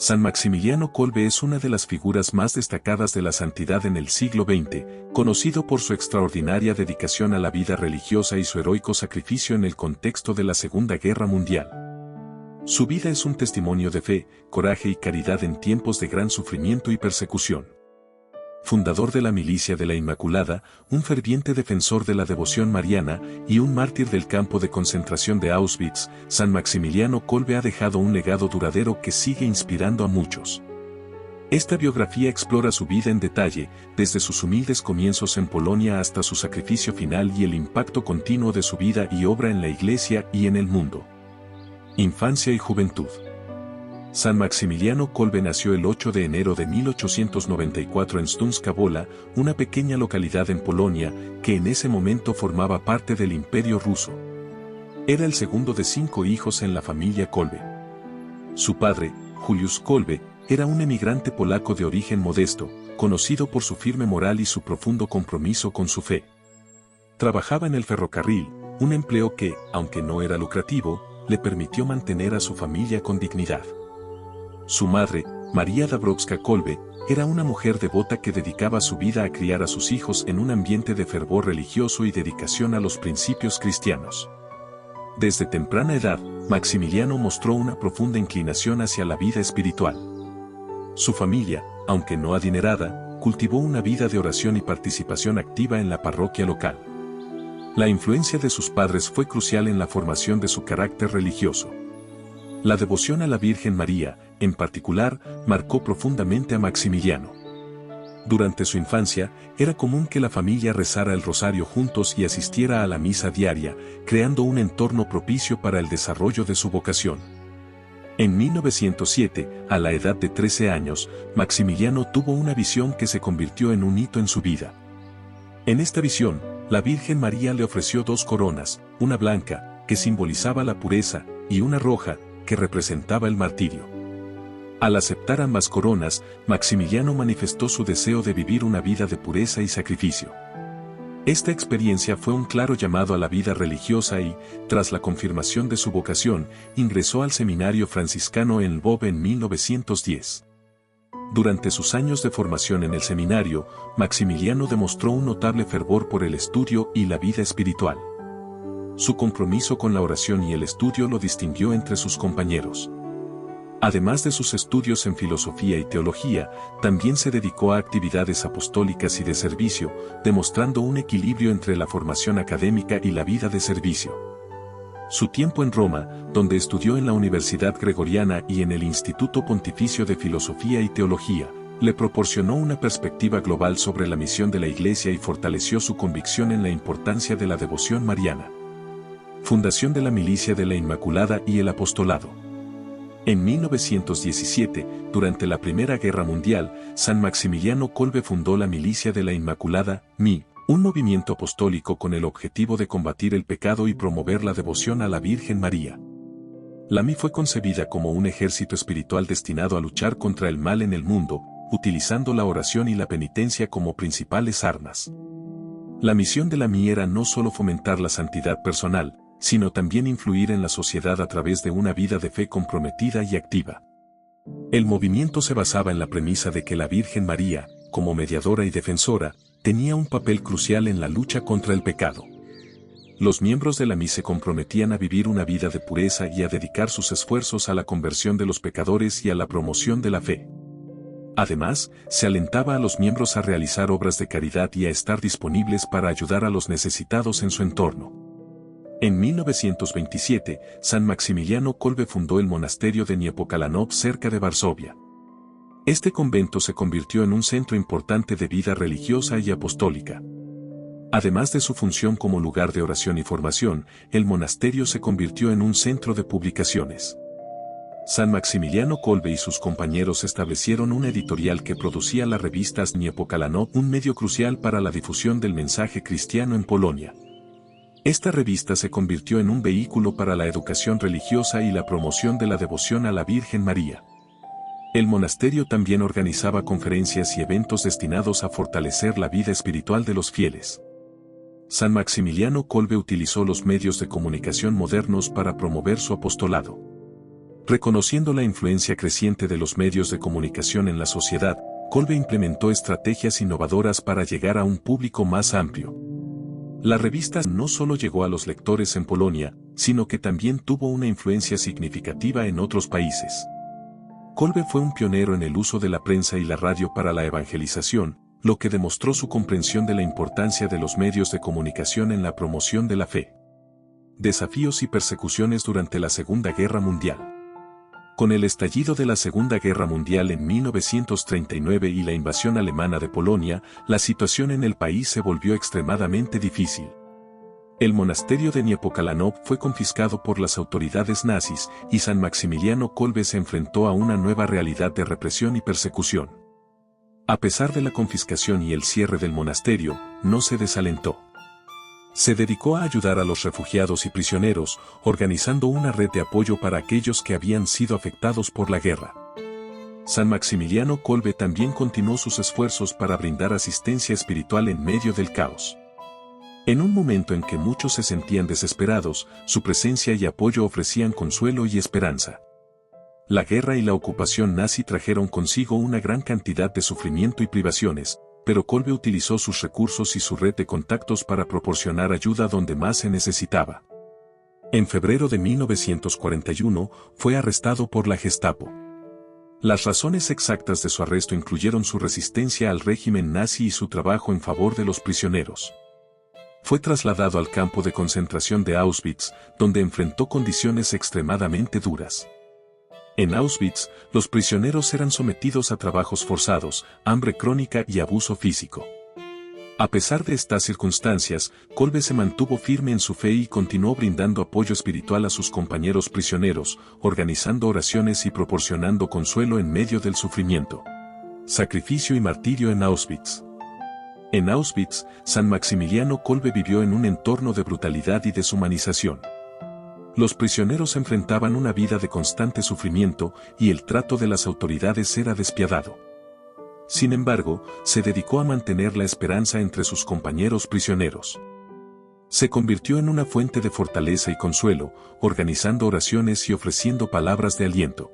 San Maximiliano Kolbe es una de las figuras más destacadas de la santidad en el siglo XX, conocido por su extraordinaria dedicación a la vida religiosa y su heroico sacrificio en el contexto de la Segunda Guerra Mundial. Su vida es un testimonio de fe, coraje y caridad en tiempos de gran sufrimiento y persecución. Fundador de la Milicia de la Inmaculada, un ferviente defensor de la devoción mariana y un mártir del campo de concentración de Auschwitz, San Maximiliano Kolbe ha dejado un legado duradero que sigue inspirando a muchos. Esta biografía explora su vida en detalle, desde sus humildes comienzos en Polonia hasta su sacrificio final y el impacto continuo de su vida y obra en la Iglesia y en el mundo. Infancia y juventud. San Maximiliano Kolbe nació el 8 de enero de 1894 en Śląska Wola, una pequeña localidad en Polonia, que en ese momento formaba parte del Imperio ruso. Era el segundo de 5 hijos en la familia Kolbe. Su padre, Juliusz Kolbe, era un emigrante polaco de origen modesto, conocido por su firme moral y su profundo compromiso con su fe. Trabajaba en el ferrocarril, un empleo que, aunque no era lucrativo, le permitió mantener a su familia con dignidad. Su madre, María Dąbrowska Kolbe, era una mujer devota que dedicaba su vida a criar a sus hijos en un ambiente de fervor religioso y dedicación a los principios cristianos. Desde temprana edad, Maximiliano mostró una profunda inclinación hacia la vida espiritual. Su familia, aunque no adinerada, cultivó una vida de oración y participación activa en la parroquia local. La influencia de sus padres fue crucial en la formación de su carácter religioso. La devoción a la Virgen María, en particular, marcó profundamente a Maximiliano. Durante su infancia, era común que la familia rezara el rosario juntos y asistiera a la misa diaria, creando un entorno propicio para el desarrollo de su vocación. En 1907, a la edad de 13 años, Maximiliano tuvo una visión que se convirtió en un hito en su vida. En esta visión, la Virgen María le ofreció 2 coronas, una blanca, que simbolizaba la pureza, y una roja, que representaba el martirio. Al aceptar ambas coronas, Maximiliano manifestó su deseo de vivir una vida de pureza y sacrificio. Esta experiencia fue un claro llamado a la vida religiosa y, tras la confirmación de su vocación, ingresó al seminario franciscano en Lvov en 1910. Durante sus años de formación en el seminario, Maximiliano demostró un notable fervor por el estudio y la vida espiritual. Su compromiso con la oración y el estudio lo distinguió entre sus compañeros. Además de sus estudios en filosofía y teología, también se dedicó a actividades apostólicas y de servicio, demostrando un equilibrio entre la formación académica y la vida de servicio. Su tiempo en Roma, donde estudió en la Universidad Gregoriana y en el Instituto Pontificio de Filosofía y Teología, le proporcionó una perspectiva global sobre la misión de la Iglesia y fortaleció su convicción en la importancia de la devoción mariana. Fundación de la Milicia de la Inmaculada y el Apostolado. En 1917, durante la Primera Guerra Mundial, San Maximiliano Kolbe fundó la Milicia de la Inmaculada, MI, un movimiento apostólico con el objetivo de combatir el pecado y promover la devoción a la Virgen María. La MI fue concebida como un ejército espiritual destinado a luchar contra el mal en el mundo, utilizando la oración y la penitencia como principales armas. La misión de la MI era no solo fomentar la santidad personal, sino también influir en la sociedad a través de una vida de fe comprometida y activa. El movimiento se basaba en la premisa de que la Virgen María, como mediadora y defensora, tenía un papel crucial en la lucha contra el pecado. Los miembros de la MI se comprometían a vivir una vida de pureza y a dedicar sus esfuerzos a la conversión de los pecadores y a la promoción de la fe. Además, se alentaba a los miembros a realizar obras de caridad y a estar disponibles para ayudar a los necesitados en su entorno. En 1927, San Maximiliano Kolbe fundó el monasterio de Niepokalanów cerca de Varsovia. Este convento se convirtió en un centro importante de vida religiosa y apostólica. Además de su función como lugar de oración y formación, el monasterio se convirtió en un centro de publicaciones. San Maximiliano Kolbe y sus compañeros establecieron una editorial que producía las revistas Niepokalanów, un medio crucial para la difusión del mensaje cristiano en Polonia. Esta revista se convirtió en un vehículo para la educación religiosa y la promoción de la devoción a la Virgen María. El monasterio también organizaba conferencias y eventos destinados a fortalecer la vida espiritual de los fieles. San Maximiliano Kolbe utilizó los medios de comunicación modernos para promover su apostolado. Reconociendo la influencia creciente de los medios de comunicación en la sociedad, Kolbe implementó estrategias innovadoras para llegar a un público más amplio. La revista no solo llegó a los lectores en Polonia, sino que también tuvo una influencia significativa en otros países. Kolbe fue un pionero en el uso de la prensa y la radio para la evangelización, lo que demostró su comprensión de la importancia de los medios de comunicación en la promoción de la fe. Desafíos y persecuciones durante la Segunda Guerra Mundial. Con el estallido de la Segunda Guerra Mundial en 1939 y la invasión alemana de Polonia, la situación en el país se volvió extremadamente difícil. El monasterio de Niepokalanów fue confiscado por las autoridades nazis y San Maximiliano Kolbe se enfrentó a una nueva realidad de represión y persecución. A pesar de la confiscación y el cierre del monasterio, no se desalentó. Se dedicó a ayudar a los refugiados y prisioneros, organizando una red de apoyo para aquellos que habían sido afectados por la guerra. San Maximiliano Kolbe también continuó sus esfuerzos para brindar asistencia espiritual en medio del caos. En un momento en que muchos se sentían desesperados, su presencia y apoyo ofrecían consuelo y esperanza. La guerra y la ocupación nazi trajeron consigo una gran cantidad de sufrimiento y privaciones, pero Kolbe utilizó sus recursos y su red de contactos para proporcionar ayuda donde más se necesitaba. En febrero de 1941, fue arrestado por la Gestapo. Las razones exactas de su arresto incluyeron su resistencia al régimen nazi y su trabajo en favor de los prisioneros. Fue trasladado al campo de concentración de Auschwitz, donde enfrentó condiciones extremadamente duras. En Auschwitz, los prisioneros eran sometidos a trabajos forzados, hambre crónica y abuso físico. A pesar de estas circunstancias, Kolbe se mantuvo firme en su fe y continuó brindando apoyo espiritual a sus compañeros prisioneros, organizando oraciones y proporcionando consuelo en medio del sufrimiento. Sacrificio y martirio en Auschwitz. En Auschwitz, San Maximiliano Kolbe vivió en un entorno de brutalidad y deshumanización. Los prisioneros enfrentaban una vida de constante sufrimiento y el trato de las autoridades era despiadado. Sin embargo, se dedicó a mantener la esperanza entre sus compañeros prisioneros. Se convirtió en una fuente de fortaleza y consuelo, organizando oraciones y ofreciendo palabras de aliento.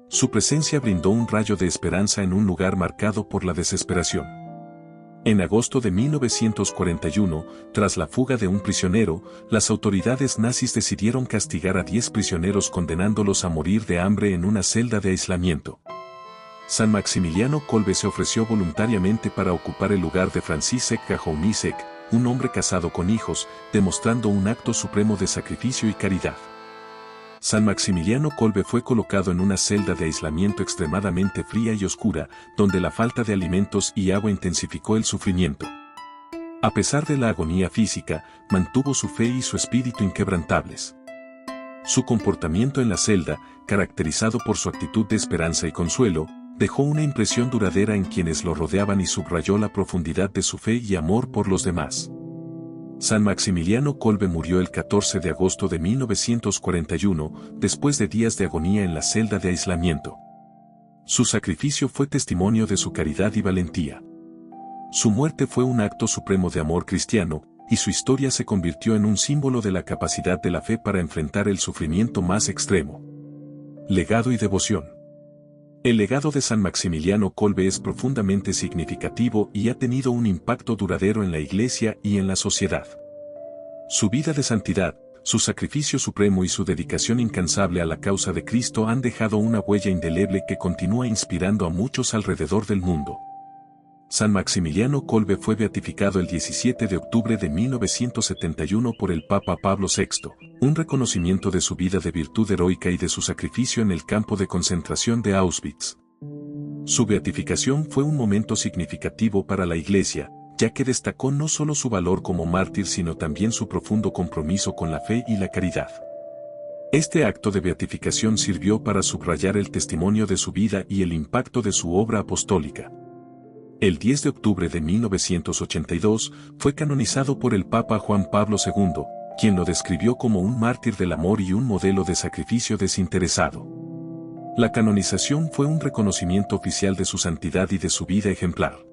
Su presencia brindó un rayo de esperanza en un lugar marcado por la desesperación. En agosto de 1941, tras la fuga de un prisionero, las autoridades nazis decidieron castigar a 10 prisioneros condenándolos a morir de hambre en una celda de aislamiento. San Maximiliano Kolbe se ofreció voluntariamente para ocupar el lugar de Franciszek Kachoumicek, un hombre casado con hijos, demostrando un acto supremo de sacrificio y caridad. San Maximiliano Kolbe fue colocado en una celda de aislamiento extremadamente fría y oscura, donde la falta de alimentos y agua intensificó el sufrimiento. A pesar de la agonía física, mantuvo su fe y su espíritu inquebrantables. Su comportamiento en la celda, caracterizado por su actitud de esperanza y consuelo, dejó una impresión duradera en quienes lo rodeaban y subrayó la profundidad de su fe y amor por los demás. San Maximiliano Kolbe murió el 14 de agosto de 1941, después de días de agonía en la celda de aislamiento. Su sacrificio fue testimonio de su caridad y valentía. Su muerte fue un acto supremo de amor cristiano, y su historia se convirtió en un símbolo de la capacidad de la fe para enfrentar el sufrimiento más extremo. Legado y devoción. El legado de San Maximiliano Kolbe es profundamente significativo y ha tenido un impacto duradero en la Iglesia y en la sociedad. Su vida de santidad, su sacrificio supremo y su dedicación incansable a la causa de Cristo han dejado una huella indeleble que continúa inspirando a muchos alrededor del mundo. San Maximiliano Kolbe fue beatificado el 17 de octubre de 1971 por el Papa Pablo VI, un reconocimiento de su vida de virtud heroica y de su sacrificio en el campo de concentración de Auschwitz. Su beatificación fue un momento significativo para la Iglesia, ya que destacó no solo su valor como mártir sino también su profundo compromiso con la fe y la caridad. Este acto de beatificación sirvió para subrayar el testimonio de su vida y el impacto de su obra apostólica. El 10 de octubre de 1982 fue canonizado por el Papa Juan Pablo II, quien lo describió como un mártir del amor y un modelo de sacrificio desinteresado. La canonización fue un reconocimiento oficial de su santidad y de su vida ejemplar.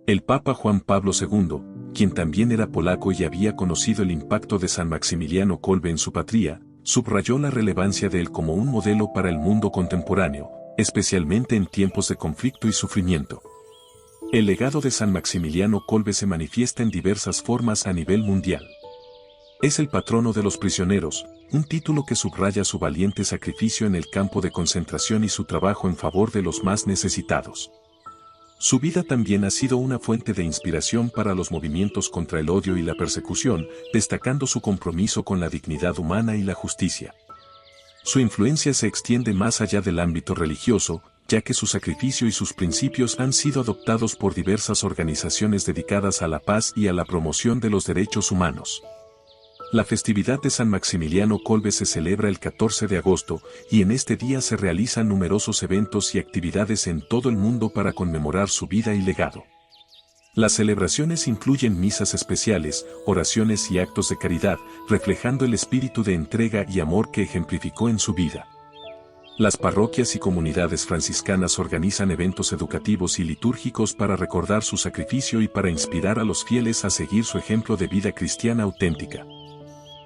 El Papa Juan Pablo II, quien también era polaco y había conocido el impacto de San Maximiliano Kolbe en su patria, subrayó la relevancia de él como un modelo para el mundo contemporáneo, especialmente en tiempos de conflicto y sufrimiento. El legado de San Maximiliano Kolbe se manifiesta en diversas formas a nivel mundial. Es el patrono de los prisioneros, un título que subraya su valiente sacrificio en el campo de concentración y su trabajo en favor de los más necesitados. Su vida también ha sido una fuente de inspiración para los movimientos contra el odio y la persecución, destacando su compromiso con la dignidad humana y la justicia. Su influencia se extiende más allá del ámbito religioso, ya que su sacrificio y sus principios han sido adoptados por diversas organizaciones dedicadas a la paz y a la promoción de los derechos humanos. La festividad de San Maximiliano Kolbe se celebra el 14 de agosto, y en este día se realizan numerosos eventos y actividades en todo el mundo para conmemorar su vida y legado. Las celebraciones incluyen misas especiales, oraciones y actos de caridad, reflejando el espíritu de entrega y amor que ejemplificó en su vida. Las parroquias y comunidades franciscanas organizan eventos educativos y litúrgicos para recordar su sacrificio y para inspirar a los fieles a seguir su ejemplo de vida cristiana auténtica.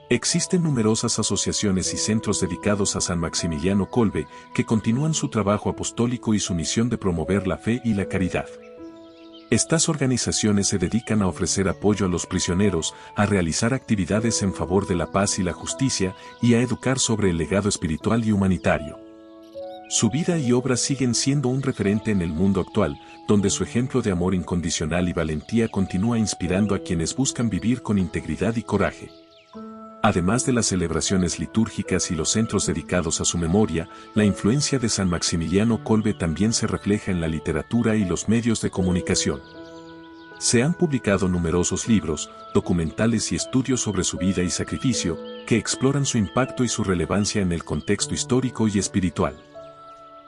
Existen numerosas asociaciones y centros dedicados a San Maximiliano Kolbe que continúan su trabajo apostólico y su misión de promover la fe y la caridad. Estas organizaciones se dedican a ofrecer apoyo a los prisioneros, a realizar actividades en favor de la paz y la justicia, y a educar sobre el legado espiritual y humanitario. Su vida y obra siguen siendo un referente en el mundo actual, donde su ejemplo de amor incondicional y valentía continúa inspirando a quienes buscan vivir con integridad y coraje. Además de las celebraciones litúrgicas y los centros dedicados a su memoria, la influencia de San Maximiliano Kolbe también se refleja en la literatura y los medios de comunicación. Se han publicado numerosos libros, documentales y estudios sobre su vida y sacrificio, que exploran su impacto y su relevancia en el contexto histórico y espiritual.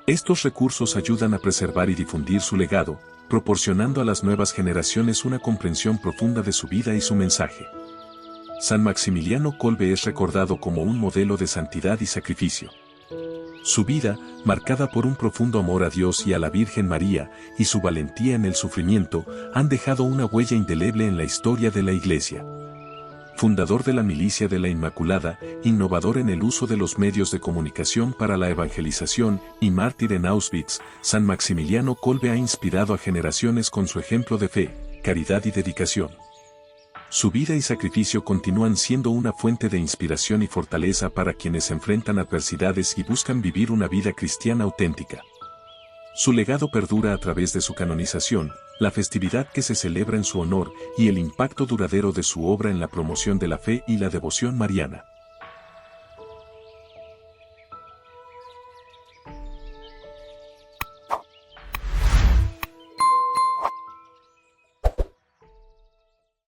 Estos recursos ayudan a preservar y difundir su legado, proporcionando a las nuevas generaciones una comprensión profunda de su vida y su mensaje. San Maximiliano Kolbe es recordado como un modelo de santidad y sacrificio. Su vida, marcada por un profundo amor a Dios y a la Virgen María, y su valentía en el sufrimiento, han dejado una huella indeleble en la historia de la Iglesia. Fundador de la Milicia de la Inmaculada, innovador en el uso de los medios de comunicación para la evangelización, y mártir en Auschwitz, San Maximiliano Kolbe ha inspirado a generaciones con su ejemplo de fe, caridad y dedicación. Su vida y sacrificio continúan siendo una fuente de inspiración y fortaleza para quienes enfrentan adversidades y buscan vivir una vida cristiana auténtica. Su legado perdura a través de su canonización, la festividad que se celebra en su honor y el impacto duradero de su obra en la promoción de la fe y la devoción mariana.